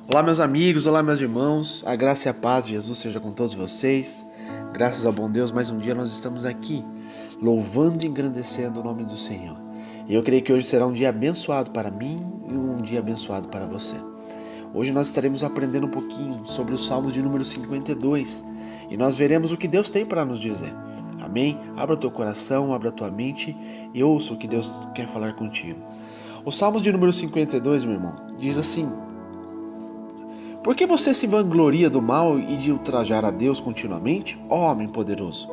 Olá meus amigos, olá meus irmãos, a graça e a paz de Jesus seja com todos vocês. Graças ao bom Deus, mais um dia nós estamos aqui, louvando e engrandecendo o nome do Senhor. E eu creio que hoje será um dia abençoado para mim e um dia abençoado para você. Hoje nós estaremos aprendendo um pouquinho sobre o Salmo de número 52 e nós veremos o que Deus tem para nos dizer. Amém? Abra o teu coração, abra a tua mente e ouça o que Deus quer falar contigo. O Salmo de número 52, meu irmão, diz assim: por que você se vangloria do mal e de ultrajar a Deus continuamente, ó homem poderoso?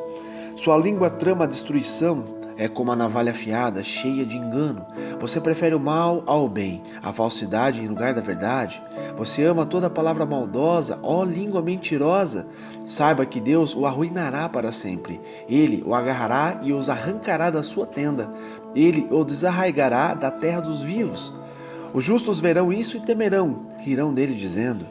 Sua língua trama a destruição, é como a navalha afiada, cheia de engano. Você prefere o mal ao bem, a falsidade em lugar da verdade. Você ama toda palavra maldosa, ó língua mentirosa. Saiba que Deus o arruinará para sempre. Ele o agarrará e os arrancará da sua tenda. Ele o desarraigará da terra dos vivos. Os justos verão isso e temerão, rirão dele, dizendo: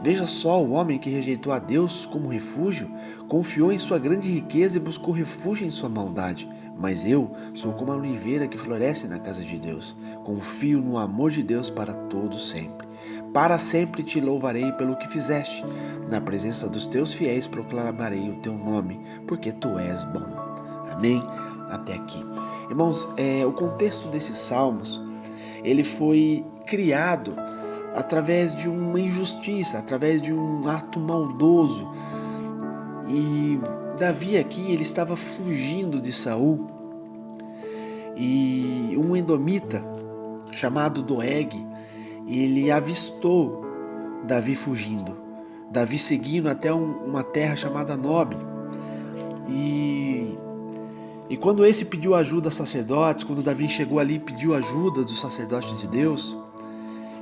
veja só o homem que rejeitou a Deus como refúgio, confiou em sua grande riqueza e buscou refúgio em sua maldade. Mas eu sou como a oliveira que floresce na casa de Deus. Confio no amor de Deus para todo sempre. Para sempre te louvarei pelo que fizeste. Na presença dos teus fiéis proclamarei o teu nome, porque tu és bom. Amém? Até aqui. Irmãos, o contexto desses salmos, ele foi criado através de uma injustiça, através de um ato maldoso. E Davi aqui, ele estava fugindo de Saul, e um edomita chamado Doeg, ele avistou Davi fugindo. Davi seguindo até uma terra chamada Nob. E quando esse pediu ajuda a sacerdotes, quando Davi chegou ali e pediu ajuda dos sacerdotes de Deus,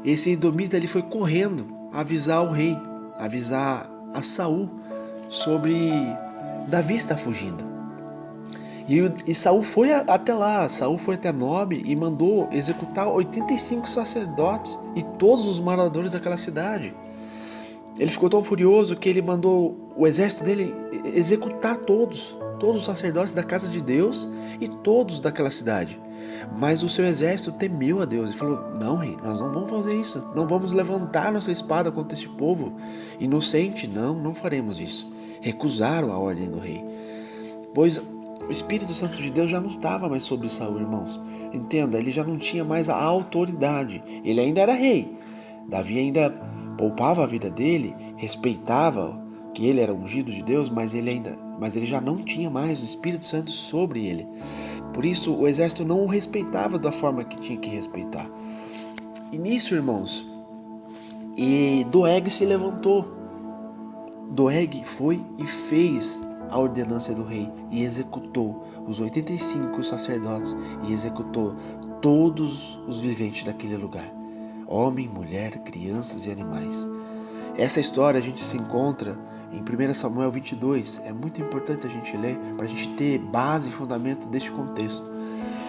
esse edomita ele foi correndo avisar o rei, avisar a Saul sobre Davi estar fugindo. E Saul foi até lá, Saul foi até Nob e mandou executar 85 sacerdotes e todos os moradores daquela cidade. Ele ficou tão furioso que ele mandou o exército dele executar todos os sacerdotes da casa de Deus e todos daquela cidade. Mas o seu exército temeu a Deus e falou: não, rei, nós não vamos fazer isso. Não vamos levantar nossa espada contra este povo inocente. Não faremos isso. Recusaram a ordem do rei. Pois o Espírito Santo de Deus já não estava mais sobre Saul, irmãos. Entenda, ele já não tinha mais a autoridade. Ele ainda era rei. Davi ainda poupava a vida dele, respeitava que ele era ungido de Deus, mas ele já não tinha mais o Espírito Santo sobre ele. Por isso o exército não o respeitava da forma que tinha que respeitar. E nisso, irmãos, Doeg se levantou. Doeg foi e fez a ordenança do rei e executou os 85 sacerdotes e executou todos os viventes daquele lugar. Homem, mulher, crianças e animais. Essa história a gente se encontra em 1 Samuel 22. É muito importante a gente ler para a gente ter base e fundamento deste contexto.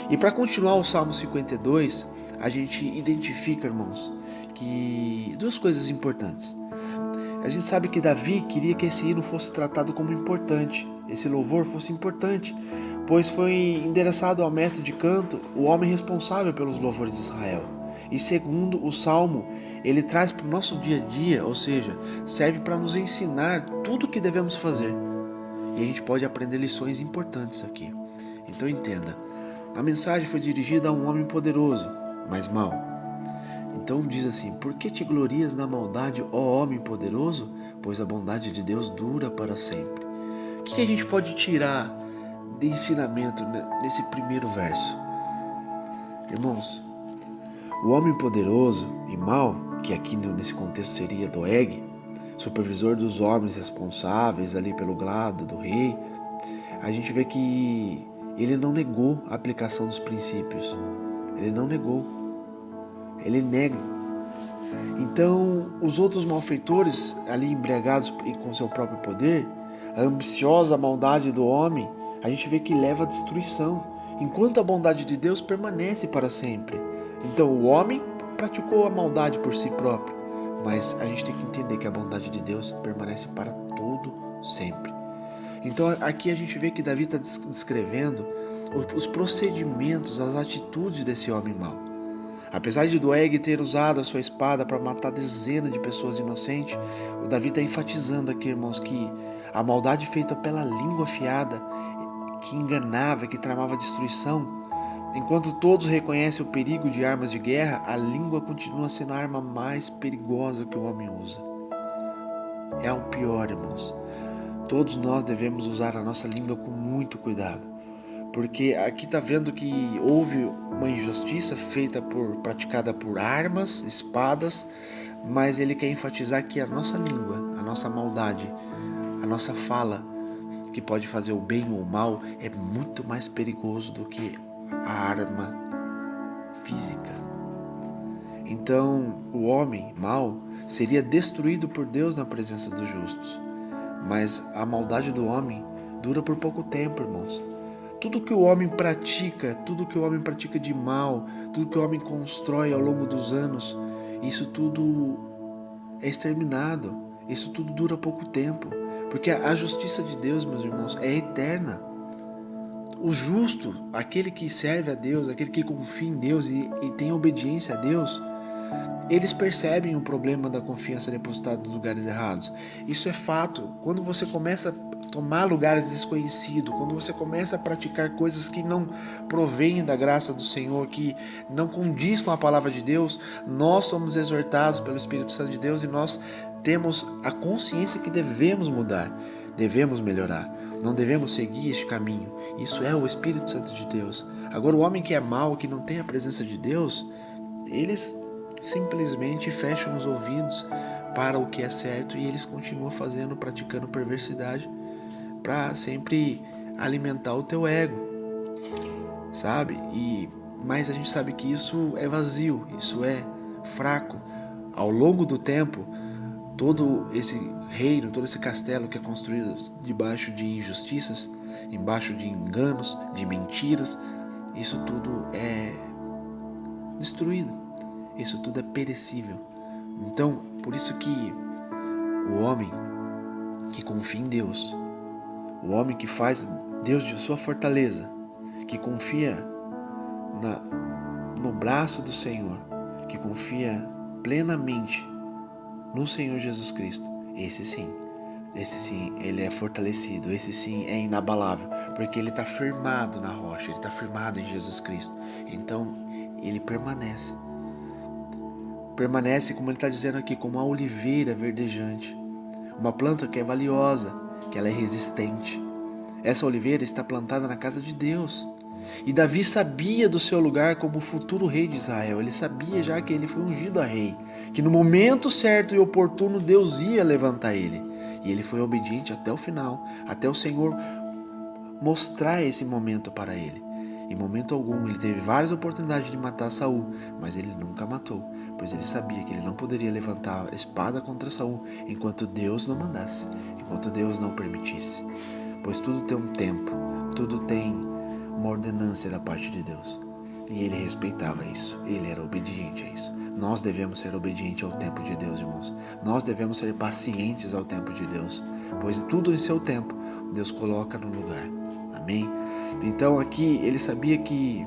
E para continuar o Salmo 52, a gente identifica, irmãos, que duas coisas importantes. A gente sabe que Davi queria que esse hino fosse tratado como importante, esse louvor fosse importante, pois foi endereçado ao mestre de canto, o homem responsável pelos louvores de Israel. E segundo, o Salmo, ele traz para o nosso dia a dia, ou seja, serve para nos ensinar tudo o que devemos fazer. E a gente pode aprender lições importantes aqui. Então entenda, a mensagem foi dirigida a um homem poderoso, mas mau. Então diz assim: por que te glorias na maldade, ó homem poderoso? Pois a bondade de Deus dura para sempre. O que a gente pode tirar de ensinamento nesse primeiro verso? Irmãos, o homem poderoso e mau, que aqui nesse contexto seria Doeg, supervisor dos homens responsáveis ali pelo lado do rei, a gente vê que ele não negou a aplicação dos princípios. Ele não negou. Ele nega. Então, os outros malfeitores, ali embriagados com seu próprio poder, a ambiciosa maldade do homem, a gente vê que leva à destruição, enquanto a bondade de Deus permanece para sempre. Então, o homem praticou a maldade por si próprio, mas a gente tem que entender que a bondade de Deus permanece para todo sempre. Então, aqui a gente vê que Davi está descrevendo os procedimentos, as atitudes desse homem mau. Apesar de Doeg ter usado a sua espada para matar dezenas de pessoas inocentes, o Davi está enfatizando aqui, irmãos, que a maldade feita pela língua afiada, que enganava, que tramava destruição, enquanto todos reconhecem o perigo de armas de guerra, a língua continua sendo a arma mais perigosa que o homem usa. É o pior, irmãos. Todos nós devemos usar a nossa língua com muito cuidado, porque aqui está vendo que houve uma injustiça praticada por armas, espadas, mas ele quer enfatizar que a nossa língua, a nossa maldade, a nossa fala, que pode fazer o bem ou o mal, é muito mais perigoso do que a arma física. Então, o homem mau seria destruído por Deus na presença dos justos. Mas a maldade do homem dura por pouco tempo, irmãos. Tudo que o homem pratica de mal, tudo que o homem constrói ao longo dos anos, isso tudo é exterminado. Isso tudo dura pouco tempo. Porque a justiça de Deus, meus irmãos, é eterna. O justo, aquele que serve a Deus, aquele que confia em Deus e tem obediência a Deus, eles percebem o problema da confiança depositada nos lugares errados. Isso é fato. Quando você começa a tomar lugares desconhecidos, quando você começa a praticar coisas que não provêm da graça do Senhor, que não condiz com a palavra de Deus, nós somos exortados pelo Espírito Santo de Deus e nós temos a consciência que devemos mudar, devemos melhorar. Não devemos seguir este caminho. Isso é o Espírito Santo de Deus. Agora, o homem que é mau, que não tem a presença de Deus, eles simplesmente fecham os ouvidos para o que é certo e eles continuam praticando perversidade para sempre alimentar o teu ego, sabe? Mas a gente sabe que isso é vazio, isso é fraco. Ao longo do tempo, todo esse reino, todo esse castelo que é construído debaixo de injustiças, embaixo de enganos, de mentiras, isso tudo é destruído. Isso tudo é perecível. Então, por isso que o homem que confia em Deus, o homem que faz Deus de sua fortaleza, que confia no braço do Senhor, que confia plenamente no Senhor Jesus Cristo, esse sim, ele é fortalecido, esse sim é inabalável, porque ele está firmado na rocha, ele está firmado em Jesus Cristo. Então, ele permanece, como ele está dizendo aqui, como a oliveira verdejante, uma planta que é valiosa, que ela é resistente. Essa oliveira está plantada na casa de Deus. E Davi sabia do seu lugar como futuro rei de Israel. Ele sabia já que ele foi ungido a rei, que no momento certo e oportuno Deus ia levantar ele. E ele foi obediente até o final, até o Senhor mostrar esse momento para ele. Em momento algum, ele teve várias oportunidades de matar Saul, mas ele nunca matou, pois ele sabia que ele não poderia levantar a espada contra Saul enquanto Deus não mandasse, enquanto Deus não permitisse. Pois tudo tem um tempo, tudo tem uma ordenância da parte de Deus. E ele respeitava isso, ele era obediente a isso. Nós devemos ser obedientes ao tempo de Deus, irmãos. Nós devemos ser pacientes ao tempo de Deus, pois tudo em seu tempo Deus coloca no lugar. Amém? Então aqui ele sabia que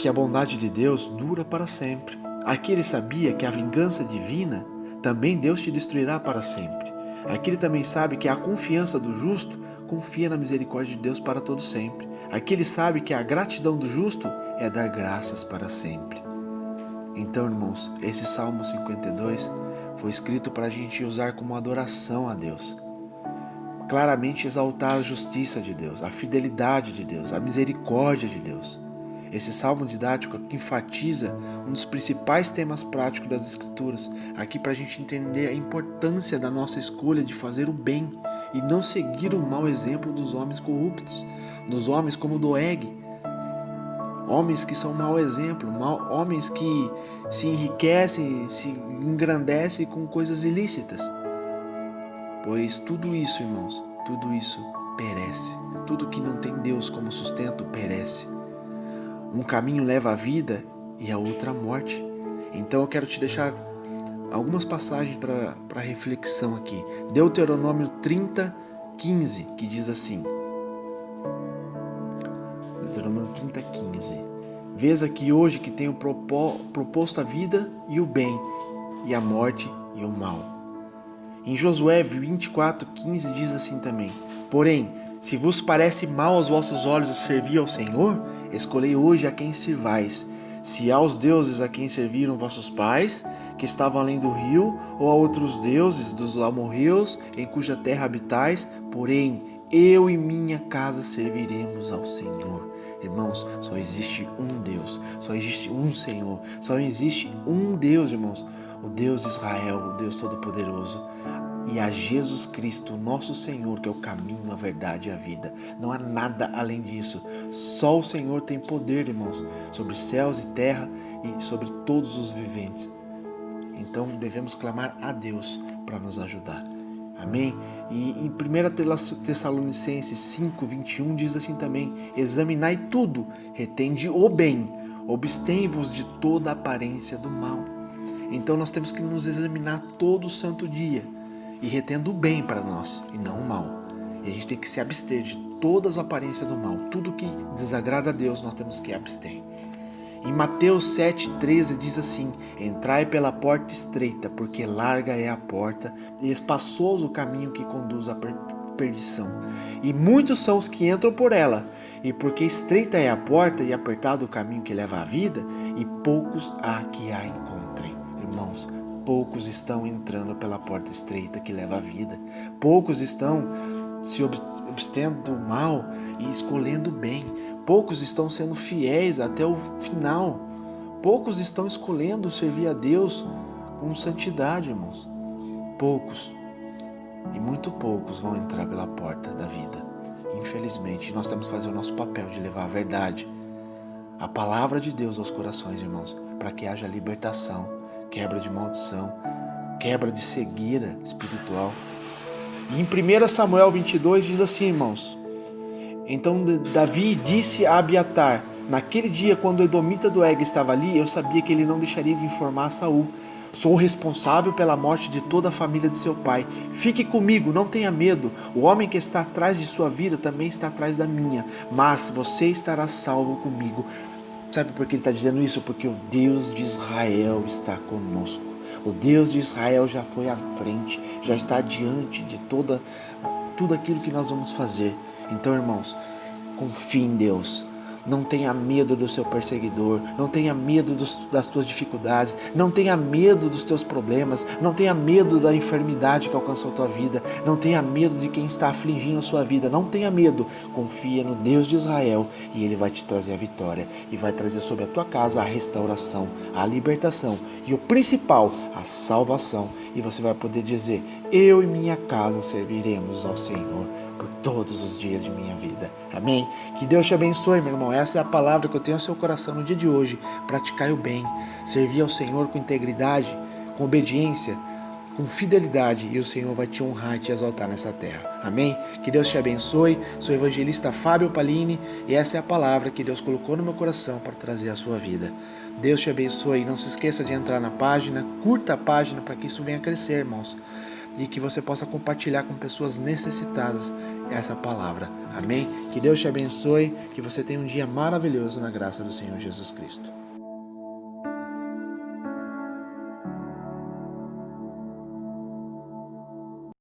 a bondade de Deus dura para sempre. Aqui ele sabia que a vingança divina também Deus te destruirá para sempre. Aqui ele também sabe que a confiança do justo confia na misericórdia de Deus para todo sempre. Aqui ele sabe que a gratidão do justo é dar graças para sempre. Então, irmãos, esse Salmo 52 foi escrito para a gente usar como adoração a Deus. Claramente exaltar a justiça de Deus, a fidelidade de Deus, a misericórdia de Deus. Esse salmo didático aqui enfatiza um dos principais temas práticos das Escrituras, aqui para a gente entender a importância da nossa escolha de fazer o bem e não seguir o mau exemplo dos homens corruptos, dos homens como Doeg, homens que são mau exemplo, homens que se enriquecem, se engrandecem com coisas ilícitas. Pois tudo isso, irmãos, tudo isso perece. Tudo que não tem Deus como sustento perece. Um caminho leva à vida e a outra à morte. Então eu quero te deixar algumas passagens para reflexão aqui. Deuteronômio 30:15, que diz assim. Deuteronômio 30:15. Vês aqui hoje que tenho proposto a vida e o bem, e a morte e o mal. Em Josué 24:15 diz assim também: porém, se vos parece mal aos vossos olhos servir ao Senhor, escolhei hoje a quem sirvais, se aos deuses a quem serviram vossos pais, que estavam além do rio, ou a outros deuses dos amorreus, em cuja terra habitais, porém, eu e minha casa serviremos ao Senhor. Irmãos, só existe um Deus, só existe um Senhor, só existe um Deus, irmãos, o Deus de Israel, o Deus Todo-Poderoso. E a Jesus Cristo, nosso Senhor, que é o caminho, a verdade e a vida. Não há nada além disso. Só o Senhor tem poder, irmãos, sobre céus e terra e sobre todos os viventes. Então devemos clamar a Deus para nos ajudar. Amém? E em 1 Tessalonicenses 5:21 diz assim também: examinai tudo, retende o bem, abstém-vos de toda aparência do mal. Então nós temos que nos examinar todo santo dia e retendo o bem para nós e não o mal. E a gente tem que se abster de todas as aparências do mal. Tudo que desagrada a Deus nós temos que abster. Em Mateus 7:13 diz assim: entrai pela porta estreita, porque larga é a porta e espaçoso o caminho que conduz à perdição. E muitos são os que entram por ela. E porque estreita é a porta e apertado o caminho que leva à vida, e poucos há que a encontrem. Irmãos, poucos estão entrando pela porta estreita que leva à vida. Poucos estão se abstendo do mal e escolhendo o bem. Poucos estão sendo fiéis até o final. Poucos estão escolhendo servir a Deus com santidade, irmãos. Poucos. E muito poucos vão entrar pela porta da vida. Infelizmente, nós temos que fazer o nosso papel de levar a verdade, a palavra de Deus aos corações, irmãos, para que haja libertação, quebra de maldição, quebra de cegueira espiritual. E em 1 Samuel 22 diz assim, irmãos: então Davi disse a Abiatar: naquele dia, quando o edomita Doeg estava ali, eu sabia que ele não deixaria de informar a Saul. Sou responsável pela morte de toda a família de seu pai. Fique comigo, não tenha medo. O homem que está atrás de sua vida também está atrás da minha. Mas você estará salvo comigo. Sabe por que ele está dizendo isso? Porque o Deus de Israel está conosco. O Deus de Israel já foi à frente, já está adiante de tudo aquilo que nós vamos fazer. Então, irmãos, confie em Deus. Não tenha medo do seu perseguidor, não tenha medo das tuas dificuldades, não tenha medo dos teus problemas, não tenha medo da enfermidade que alcançou a tua vida, não tenha medo de quem está afligindo a sua vida, não tenha medo. Confia no Deus de Israel e Ele vai te trazer a vitória e vai trazer sobre a tua casa a restauração, a libertação e o principal, a salvação. E você vai poder dizer: eu e minha casa serviremos ao Senhor por todos os dias de minha vida. Amém? Que Deus te abençoe, meu irmão. Essa é a palavra que eu tenho no seu coração no dia de hoje. Praticar o bem, servir ao Senhor com integridade, com obediência, com fidelidade, e o Senhor vai te honrar e te exaltar nessa terra. Amém? Que Deus te abençoe. Sou o evangelista Fábio Palini e essa é a palavra que Deus colocou no meu coração para trazer a sua vida. Deus te abençoe. Não se esqueça de entrar na página, curta a página para que isso venha a crescer, irmãos, e que você possa compartilhar com pessoas necessitadas essa palavra. Amém? Que Deus te abençoe, que você tenha um dia maravilhoso na graça do Senhor Jesus Cristo.